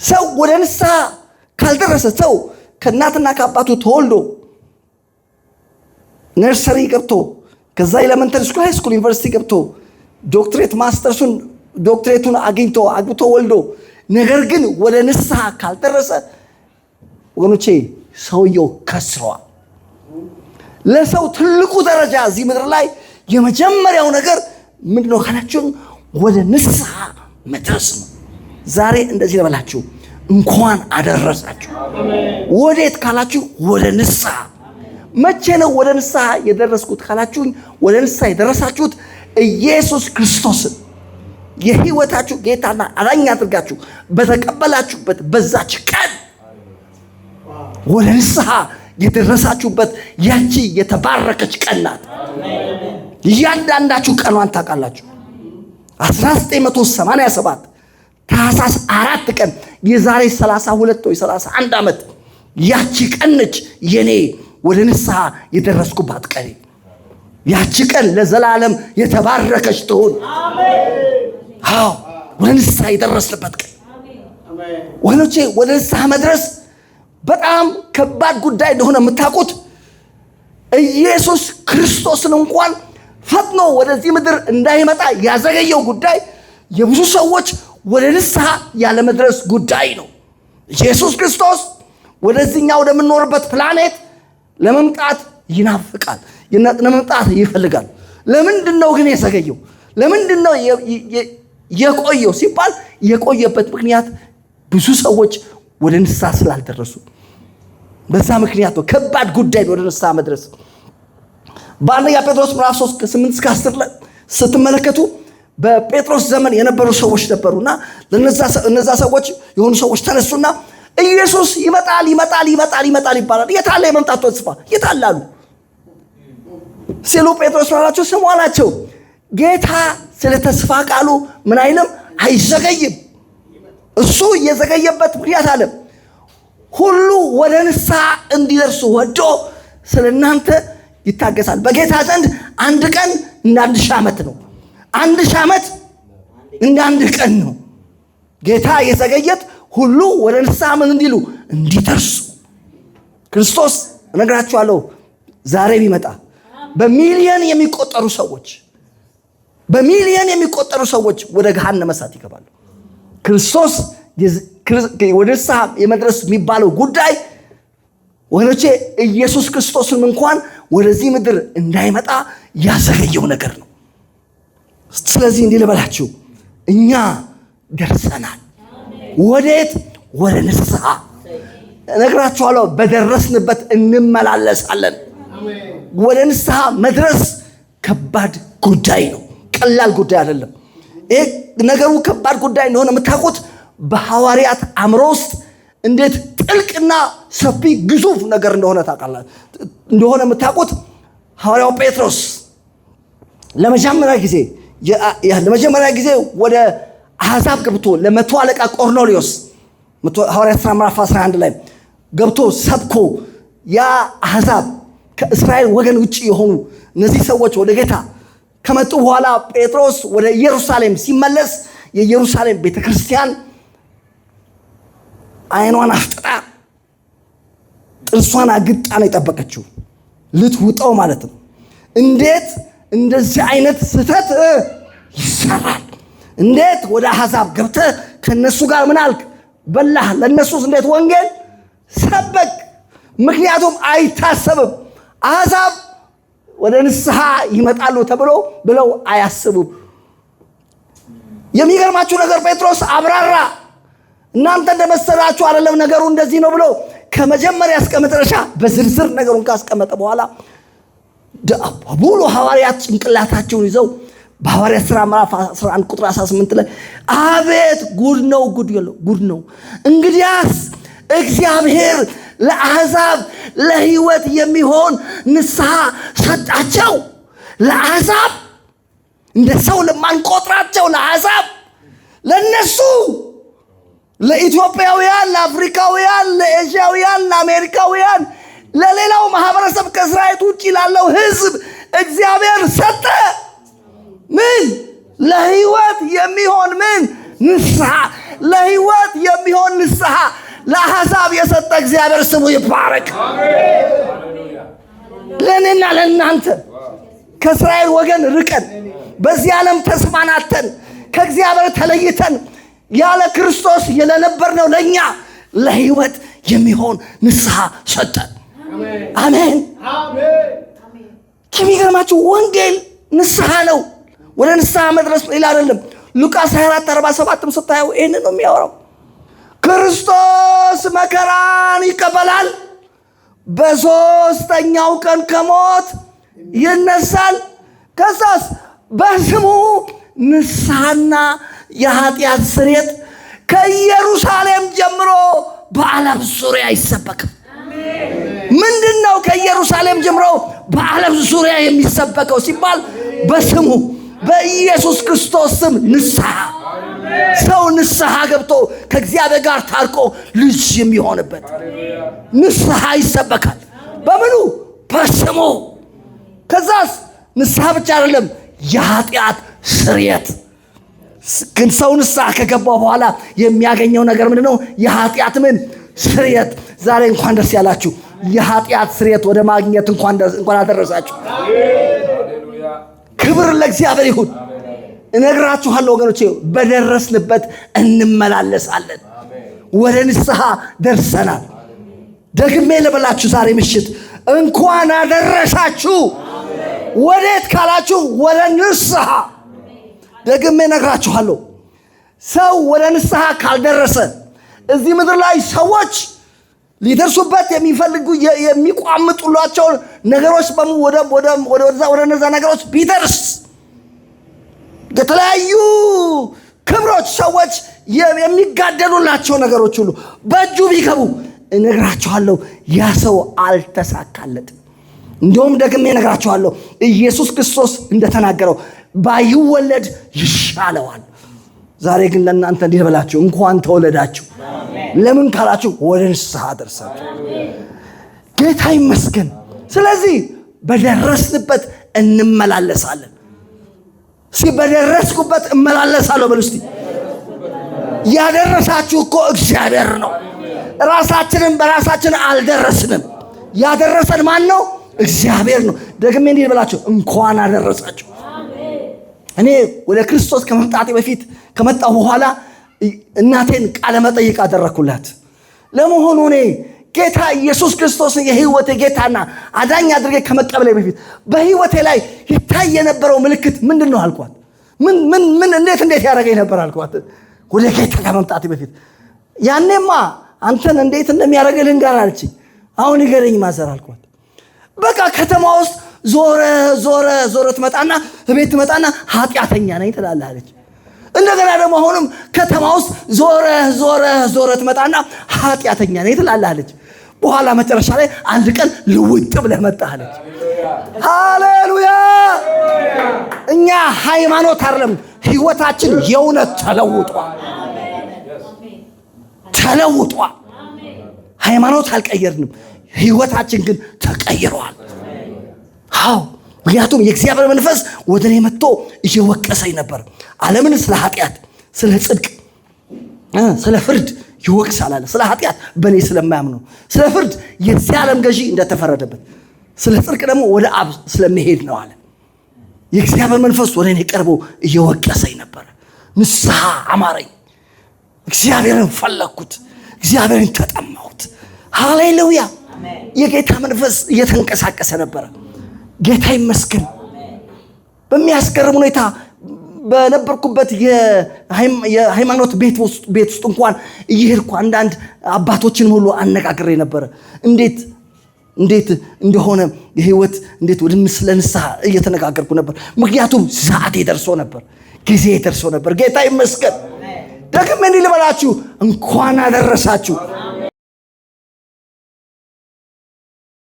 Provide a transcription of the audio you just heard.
ሰው ወደ ንስሐ ካልደረሰ ሰው ከእናትና ከአባቱ ተወልዶ ነርሰሪ ገብቶ ከዛ ኤሌመንተሪ ስኩል ሃይ ስኩል ዩኒቨርሲቲ ገብቶ ዶክትሬቱን አግብቶ ወልዶ ነገር ግን ወደ ንስሐ ካልደረሰ ወገኖቼ ሰውየው ከስሯል። ለሰው ትልቁ ደረጃ እዚህ ምድር ላይ የመጀመሪያው ነገር ምንድነው ካላችሁ ወደ ንስሐ መድረስ ነው። ዛሬ እንደዚህ ልበላችሁ እንኳን አደረሳችሁ። ወዴት ካላችሁ ወደ ንስሐ። መቼ ነው ወደ ንስሐ የደረስኩት ካላችሁ ወደ ንስሐ የደረሳችሁት ኢየሱስ ክርስቶስን የህይወታችሁ ጌታና አዳኝ አድርጋችሁ በተቀበላችሁበት በዛች ቀን ወደ ንስሐ የደረሳችሁበት ያቺ የተባረከች ቀን ናት። እያንዳንዳችሁ ቀኗን ታውቃላችሁ። 1987 ታኅሳስ 4 ቀን የዛሬ 32 ወይ 31 ዓመት ያቺ ቀን ነች የኔ ወደ ንስሐ የደረስኩባት ቀን። ያቺ ቀን ለዘላለም የተባረከች ትሁን። አዎ ወደ ንስሐ የደረስንበት ቀን ወገኖቼ፣ ወደ ንስሐ መድረስ በጣም ከባድ ጉዳይ እንደሆነ የምታውቁት ኢየሱስ ክርስቶስን እንኳን ፈጥኖ ወደዚህ ምድር እንዳይመጣ ያዘገየው ጉዳይ የብዙ ሰዎች ወደ ንስሐ ያለመድረስ ጉዳይ ነው። ኢየሱስ ክርስቶስ ወደዚህኛው ወደምንኖርበት ፕላኔት ለመምጣት ይናፍቃል፣ ለመምጣት ይፈልጋል። ለምንድን ነው ግን የዘገየው? ለምንድን ነው የቆየው ሲባል የቆየበት ምክንያት ብዙ ሰዎች ወደ ንስሐ ስላልደረሱ በዛ ምክንያት ነው። ከባድ ጉዳይ ወደ ንስሐ መድረስ። በአንደኛ ጴጥሮስ ምዕራፍ 3 ከ8-10 ላይ ስትመለከቱ በጴጥሮስ ዘመን የነበሩ ሰዎች ነበሩና እነዛ ሰዎች የሆኑ ሰዎች ተነሱና ኢየሱስ ይመጣል ይባላል። የታለ የመምጣቱ ተስፋ የታለ አሉ ሲሉ ጴጥሮስ አላቸው ስሙ አላቸው። ጌታ ስለ ተስፋ ቃሉ ምን አይልም አይዘገይም። እሱ የዘገየበት ምክንያት አለ ሁሉ ወደ ንስሐ እንዲደርሱ ወዶ ስለናንተ ይታገሳል። በጌታ ዘንድ አንድ ቀን እንደ 1000 ዓመት ነው። 1000 ዓመት እንደ አንድ ቀን ነው። ጌታ የዘገየት ሁሉ ወደ ንስሐ ምን እንዲሉ እንዲደርሱ። ክርስቶስ እነግራችኋለሁ ዛሬ ቢመጣ በሚሊዮን የሚቆጠሩ ሰዎች ወደ ገሃነመ እሳት ይገባሉ። ክርስቶስ ወደ ንስሐ የመድረስ የሚባለው ጉዳይ ወገኖቼ ኢየሱስ ክርስቶስን እንኳን ወደዚህ ምድር እንዳይመጣ ያዘገየው ነገር ነው። ስለዚህ እንዲህ ልበላችሁ እኛ ደርሰናል። ወዴት? ወደ ንስሐ። እነግራችኋለሁ በደረስንበት እንመላለሳለን። ወደ ንስሐ መድረስ ከባድ ጉዳይ ነው፣ ቀላል ጉዳይ አይደለም። ይሄ ነገሩ ከባድ ጉዳይ እንደሆነ የምታውቁት በሐዋርያት አእምሮ ውስጥ እንዴት ጥልቅና ሰፊ ግዙፍ ነገር እንደሆነ ታውቃላችሁ። እንደሆነ የምታውቁት ሐዋርያው ጴጥሮስ ለመጀመሪያ ጊዜ ወደ አሕዛብ ገብቶ ለመቶ አለቃ ቆርኔሌዎስ ሐዋርያት ሥራ ምዕራፍ 11 ላይ ገብቶ ሰብኮ ያ አሕዛብ ከእስራኤል ወገን ውጪ የሆኑ እነዚህ ሰዎች ወደ ጌታ ከመጡ በኋላ ጴጥሮስ ወደ ኢየሩሳሌም ሲመለስ የኢየሩሳሌም ቤተክርስቲያን አይኗን አፍጥጣ ጥርሷን አግጣ ነው የጠበቀችው፣ ልትውጠው ማለት ነው። እንዴት እንደዚህ አይነት ስህተት ይሰራል? እንዴት ወደ አሕዛብ ገብተህ ከነሱ ጋር ምን አልክ? በላህ። ለነሱስ እንዴት ወንጌል ሰበክ? ምክንያቱም አይታሰብም። አሕዛብ ወደ ንስሐ ይመጣሉ ብለው አያስቡም። የሚገርማችሁ ነገር ጴጥሮስ አብራራ። እናንተ እንደመሰላችሁ አይደለም ነገሩ እንደዚህ ነው ብሎ ከመጀመሪያ እስከ መጨረሻ በዝርዝር ነገሩን ካስቀመጠ በኋላ ሙሉ ሐዋርያት ጭንቅላታቸውን ይዘው በሐዋርያት ሥራ ምዕራፍ 11 ቁጥር 18 ላይ አቤት ጉድ ነው። እንግዲያስ እግዚአብሔር ለአሕዛብ ለሕይወት የሚሆን ንስሐ ሰጣቸው። ለአሕዛብ እንደ ሰው ለማንቆጥራቸው ለአሕዛብ፣ ለነሱ፣ ለኢትዮጵያውያን፣ ለአፍሪካውያን፣ ለኤዥያውያን፣ ለአሜሪካውያን፣ ለሌላው ማህበረሰብ ከእስራኤል ውጪ ላለው ሕዝብ እግዚአብሔር ሰጠ። ምን? ለሕይወት የሚሆን ምን? ንስሐ። ለሕይወት የሚሆን እግዚአብሔር ስሙ ይባረክ። ለእኔና ለእናንተ ከእስራኤል ወገን ርቀን በዚህ ዓለም ተስማናተን ከእግዚአብሔር ተለይተን ያለ ክርስቶስ ለነበርነው ለእኛ ለሕይወት የሚሆን ንስሐ ሰጠን። አሜን። ከሚገርማችሁ ወንጌል ንስሐ ነው። ወደ ንስሐ መድረስ ሌላ አይደለም። ሉቃስ 24:47 ስታዩ ይህንን ነው የሚያወራው። ክርስቶስ መከራን ይቀበላል፣ በሦስተኛው ቀን ከሞት ይነሳል፣ ከዛስ በስሙ ንስሐና የኃጢአት ስርየት ከኢየሩሳሌም ጀምሮ በዓለም ዙሪያ ይሰበካል። ምንድን ነው ከኢየሩሳሌም ጀምሮ በዓለም ዙሪያ የሚሰበከው ሲባል በስሙ በኢየሱስ ክርስቶስ ስም ንስሐ። ሰው ንስሐ ገብቶ ከእግዚአብሔር ጋር ታርቆ ልጅ የሚሆንበት ንስሐ ይሰበካል። በምኑ? በስሙ። ከዛስ ንስሐ ብቻ አይደለም፣ የኃጢአት ስርየት። ግን ሰው ንስሐ ከገባው በኋላ የሚያገኘው ነገር ምንድን ነው? የኃጢአት ምን ስርየት። ዛሬ እንኳን ደስ ያላችሁ፣ የኃጢአት ስርየት ወደ ማግኘት እንኳን አደረሳችሁ። ክብር ለእግዚአብሔር ይሁን። እነግራችኋለሁ ወገኖቼ፣ በደረስንበት እንመላለሳለን። ወደ ንስሐ ደርሰናል። ደግሜ ልበላችሁ ዛሬ ምሽት እንኳን አደረሳችሁ። ወዴት ካላችሁ ወደ ንስሐ። ደግሜ እነግራችኋለሁ፣ ሰው ወደ ንስሐ ካልደረሰ እዚህ ምድር ላይ ሰዎች ሊደርሱበት የሚፈልጉ የሚቋምጡላቸው ነገሮች ወደ እነዛ ነገሮች ቢደርስ የተለያዩ ክብሮች ሰዎች የሚጋደሉላቸው ነገሮች ሁሉ በእጁ ቢገቡ እነግራችኋለሁ ያ ሰው አልተሳካለትም። እንዲሁም ደግሜ እነግራችኋለሁ ኢየሱስ ክርስቶስ እንደተናገረው ባይወለድ ይሻለዋል። ዛሬ ግን ለእናንተ እንዲህ በላችሁ፣ እንኳን ተወለዳችሁ። ለምን ካላችሁ ወደ ንስሐ ደርሳችሁ። ጌታ ይመስገን። ስለዚህ በደረስንበት እንመላለሳለን። በደረስኩበት እመላለሳለሁ በሉ እስቲ። ያደረሳችሁ እኮ እግዚአብሔር ነው። ራሳችንን በራሳችን አልደረስንም። ያደረሰን ማን ነው? እግዚአብሔር ነው። ደግሜ እንዲህ በላችሁ፣ እንኳን አደረሳችሁ። እኔ ወደ ክርስቶስ ከመምጣቴ በፊት ከመጣሁ በኋላ እናቴን ቃለ መጠይቅ አደረኩላት። ለመሆኑ እኔ ጌታ ኢየሱስ ክርስቶስን የህይወቴ ጌታና አዳኝ አድርጌ ከመቀበሌ በፊት በህይወቴ ላይ ይታይ የነበረው ምልክት ምንድን ነው አልኳት። ምን እንዴት ያደረገኝ ነበር አልኳት። ወደ ጌታ ከመምጣቴ በፊት ያኔማ አንተን እንዴት እንደሚያደርግህ ልንገር አለችኝ። አሁን ንገረኝ ማዘር አልኳት። በቃ ከተማ ውስጥ ዞረ ትመጣና ቤት ትመጣና ኃጢአተኛ ነኝ ትላለህ አለች። እንደገና ደግሞ አሁንም ከተማ ውስጥ ዞረ ትመጣና ኃጢአተኛ ነኝ ትላለህ አለች። በኋላ መጨረሻ ላይ አንድ ቀን ልውጥ ብለህ መጣህ አለች። ሃሌሉያ! እኛ ሃይማኖት አይደለም፣ ህይወታችን የእውነት ተለውጧል። ሃይማኖት አልቀየርንም፣ ህይወታችን ግን ተቀይሯል። አዎ፣ ምክንያቱም የእግዚአብሔር መንፈስ ወደ እኔ መጥቶ እየወቀሰኝ ነበር። ዓለምን ስለ ኃጢአት፣ ስለ ጽድቅ፣ ስለ ፍርድ ይወቅሳል አለ። ስለ ኃጢአት በእኔ ስለማያምኑ፣ ስለ ፍርድ የዚህ ዓለም ገዢ እንደተፈረደበት፣ ስለ ጽድቅ ደግሞ ወደ አብ ስለሚሄድ ነው አለ። የእግዚአብሔር መንፈስ ወደ እኔ ቀርቦ እየወቀሰኝ ነበር። ንስሐ አማረኝ። እግዚአብሔርን ፈለግኩት፣ እግዚአብሔርን ተጠማሁት። ሃሌሉያ! የጌታ መንፈስ እየተንቀሳቀሰ ነበረ። ጌታ ይመስገን። በሚያስገርም ሁኔታ በነበርኩበት የሃይማኖት ቤት ውስጥ እንኳን እየሄድኩ አንዳንድ አባቶችን ሁሉ አነጋግሬ ነበረ። እንዴት እንደሆነ የህይወት እንዴት ወደ ንስሐ እየተነጋገርኩ ነበር። ምክንያቱም ሰዓቴ ደርሶ ነበር፣ ጊዜ ደርሶ ነበር። ጌታ ይመስገን። ደግሜ እንዲህ ልበላችሁ፣ እንኳን አደረሳችሁ።